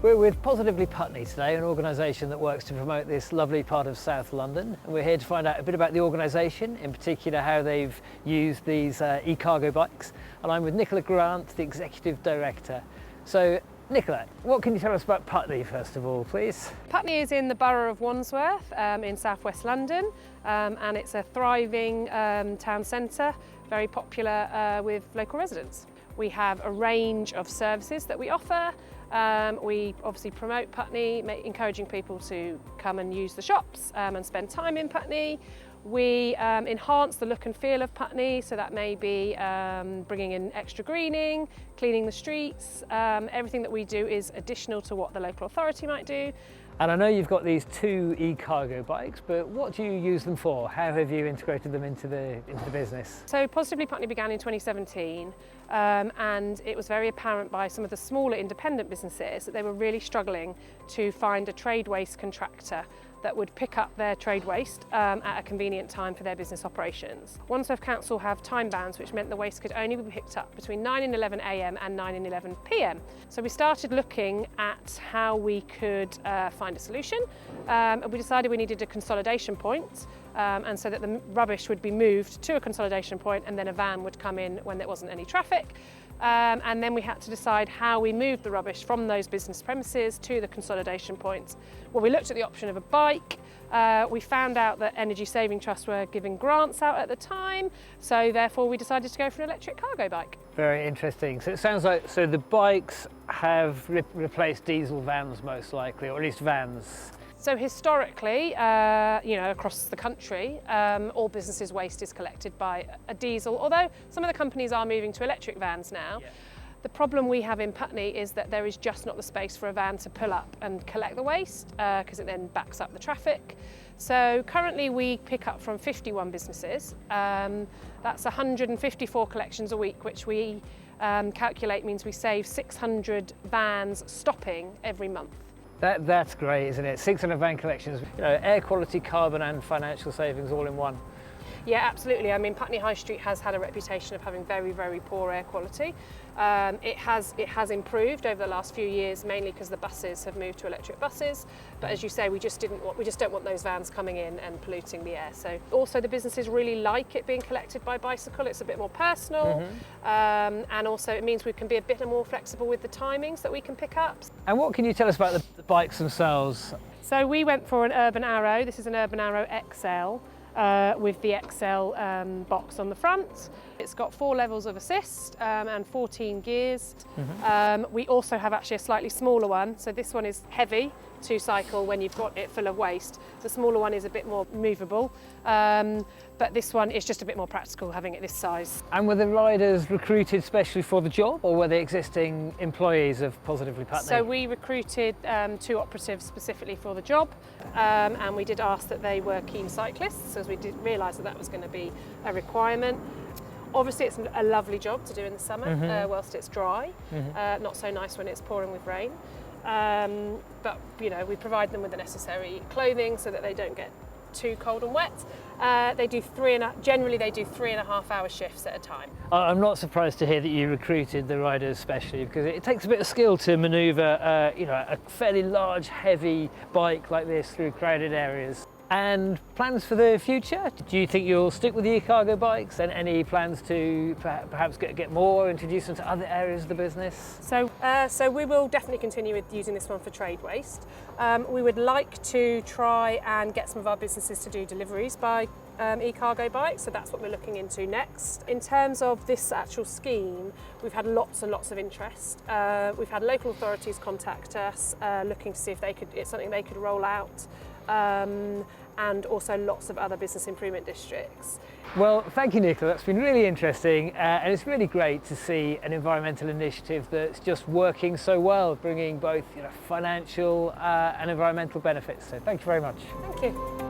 We're with Positively Putney today, an organisation that works to promote this lovely part of South London. And we're here to find out a bit about the organisation, in particular how they've used these eCargo bikes. And I'm with Nicola Grant, the Executive Director. So Nicola, what can you tell us about Putney first of all, please? Putney is in the borough of Wandsworth in southwest London, and it's a thriving town centre, very popular with local residents. We have a range of services that we offer. We obviously promote Putney, encouraging people to come and use the shops and spend time in Putney. We enhance the look and feel of Putney, so that may be bringing in extra greening, cleaning the streets. Everything that we do is additional to what the local authority might do. And I know you've got these two eCargo bikes, but what do you use them for? How have you integrated them into the business? So Positively Putney began in 2017, and it was very apparent by some of the smaller independent businesses that they were really struggling to find a trade waste contractor that would pick up their trade waste at a convenient time for their business operations. Wandsworth Council have time bands, which meant the waste could only be picked up between 9 and 11 AM and 9 and 11 PM. So we started looking at how we could find a solution, and we decided we needed a consolidation point, and so that the rubbish would be moved to a consolidation point and then a van would come in when there wasn't any traffic. And then we had to decide how we moved the rubbish from those business premises to the consolidation points. Well, we looked at the option of a bike. We found out that Energy Saving Trust were giving grants out at the time, so therefore we decided to go for an electric cargo bike. Very interesting. So it sounds like the bikes have replaced diesel vans most likely, or at least vans. So historically, across the country, all businesses' waste is collected by a diesel, although some of the companies are moving to electric vans now. Yeah. The problem we have in Putney is that there is just not the space for a van to pull up and collect the waste, because it then backs up the traffic. So currently we pick up from 51 businesses. That's 154 collections a week, which we calculate means we save 600 vans stopping every month. That's great, isn't it? 600 van collections, air quality, carbon and financial savings all in one. Yeah, absolutely. I mean, Putney High Street has had a reputation of having very, very poor air quality. It has improved over the last few years, mainly because the buses have moved to electric buses. But as you say, we just don't want those vans coming in and polluting the air. So also the businesses really like it being collected by bicycle. It's a bit more personal, and also it means we can be a bit more flexible with the timings that we can pick up. And what can you tell us about the bikes themselves? So we went for an Urban Arrow. This is an Urban Arrow XL. With the XL box on the front. It's got 4 levels of assist and 14 gears. We also have actually a slightly smaller one, so this one is heavy to cycle when you've got it full of waste. The smaller one is a bit more movable, but this one is just a bit more practical having it this size. And were the riders recruited specially for the job, or were they existing employees of Positively Putney? So we recruited 2 operatives specifically for the job, and we did ask that they were keen cyclists, as we did realise that was going to be a requirement. Obviously it's a lovely job to do in the summer whilst it's dry, not so nice when it's pouring with rain. But we provide them with the necessary clothing so that they don't get too cold and wet. Generally they do 3.5 hour shifts at a time. I'm not surprised to hear that you recruited the riders specially, because it takes a bit of skill to manoeuvre a fairly large, heavy bike like this through crowded areas. And plans for the future? Do you think you'll stick with the eCargo bikes, and any plans to perhaps get more, introduce them to other areas of the business? So we will definitely continue with using this one for trade waste. We would like to try and get some of our businesses to do deliveries by eCargo bikes, so that's what we're looking into next. In terms of this actual scheme, we've had lots and lots of interest. We've had local authorities contact us looking to see if it's something they could roll out. And also lots of other business improvement districts. Well, thank you, Nicola. That's been really interesting, and it's really great to see an environmental initiative that's just working so well, bringing both financial and environmental benefits. So thank you very much. Thank you.